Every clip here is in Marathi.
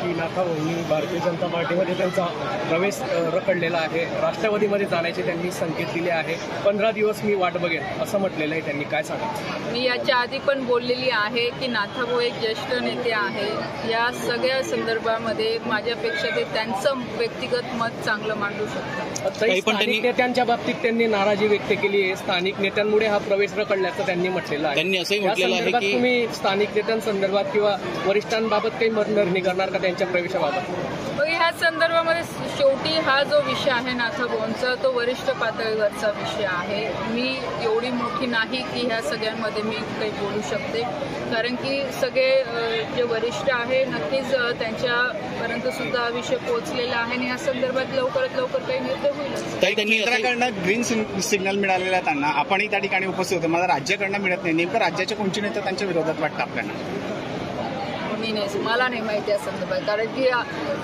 की नाथाभाऊंनी भारतीय जनता पार्टीमध्ये त्यांचा प्रवेश रखडलेला आहे, राष्ट्रवादीमध्ये जाण्याचे त्यांनी संकेत दिले आहे. 15 दिवस मी वाट बघेन असं म्हटलेलं आहे त्यांनी. काय सांगा? मी याच्या आधी पण बोललेली आहे की नाथाभाऊ एक ज्येष्ठ नेते आहे. या सगळ्या संदर्भामध्ये माझ्यापेक्षा ते त्यांचं व्यक्तिगत मत चांगलं मांडू शकतात. स्थानिक नेत्यांच्या बाबतीत त्यांनी नाराजी व्यक्त केली आहे. स्थानिक नेत्यांमुळे हा प्रवेश रखडल्याचं त्यांनी म्हटलेलं आहे. त्यांनी असंही म्हटलेलं आहे की तुम्ही स्थानिक नेत्यांसंदर्भात किंवा वरिष्ठांबाबत काही निर्णय करणार का त्यांच्या प्रवेशाबाबत? ह्या संदर्भामध्ये शेवटी हा जो विषय आहे नाथाभाऊंचा तो वरिष्ठ पातळीवरचा विषय आहे. मी एवढी मोठी नाही की ह्या सगळ्यांमध्ये मी काही बोलू शकते, कारण की सगळे जे वरिष्ठ आहे नक्कीच त्यांच्यापर्यंत सुद्धा हा विषय पोहोचलेला आहे आणि या संदर्भात लवकरात लवकर काही निर्णय होईल. केंद्राकडनं ग्रीन सिग्नल मिळालेला आहे त्यांना, आपणही त्या ठिकाणी उपस्थित होते. मला राज्याकडनं मिळत नाही. नेमकं राज्याचे कोणते नेते त्यांच्या विरोधात वाटतं आपल्याला? मला नाही माहिती या संदर्भात, कारण की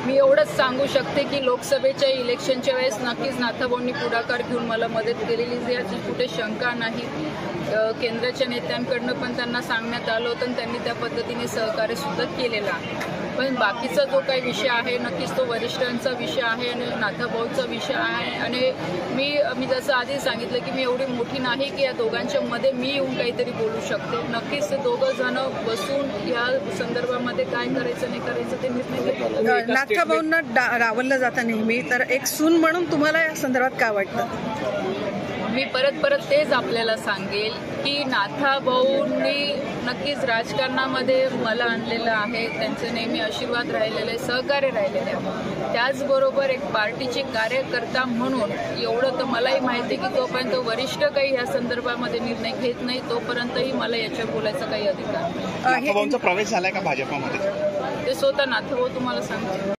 मी एवढंच सांगू शकते की लोकसभेच्या इलेक्शनच्या वेळेस नक्कीच नाथाभाऊंनी पुढाकार घेऊन मला मदत केलेली याची कुठे शंका नाही. केंद्राच्या नेत्यांकडनं पण त्यांना सांगण्यात आलं होतं आणि त्यांनी त्या पद्धतीने सहकार्य सुद्धा केलेलं आहे. पण बाकीचा जो काही विषय आहे नक्कीच तो वरिष्ठांचा विषय आहे आणि नाथाभाऊचा विषय आहे. आणि मी जसं आधी सांगितलं की मी एवढी मोठी नाही की या दोघांच्या मध्ये मी येऊन काहीतरी बोलू शकते. नक्कीच ते दोघं जण बसून या संदर्भामध्ये काय करायचं नाही करायचं ते निर्णय घेतील. नाथाभाऊंना डावललं जातं नेहमी, तर एक सून म्हणून तुम्हाला या संदर्भात काय वाटतं? मी परत तेच आपल्याला सांगेल की नाथाभाऊंनी नक्कीच राजकारणामध्ये मला आणलेलं आहे. त्यांचे नेहमी आशीर्वाद राहिलेले, सहकार्य राहिलेले आहे. त्याचबरोबर एक पार्टीचे कार्यकर्ता म्हणून एवढं तर मलाही माहिती की जोपर्यंत वरिष्ठ काही या संदर्भामध्ये निर्णय घेत नाही तोपर्यंतही मला याच्यावर बोलायचा काही अधिकार नाही. नाथाभाऊंचा प्रवेश झालाय का भाजपामध्ये? ते स्वतः नाथाभाऊ तुम्हाला सांगते.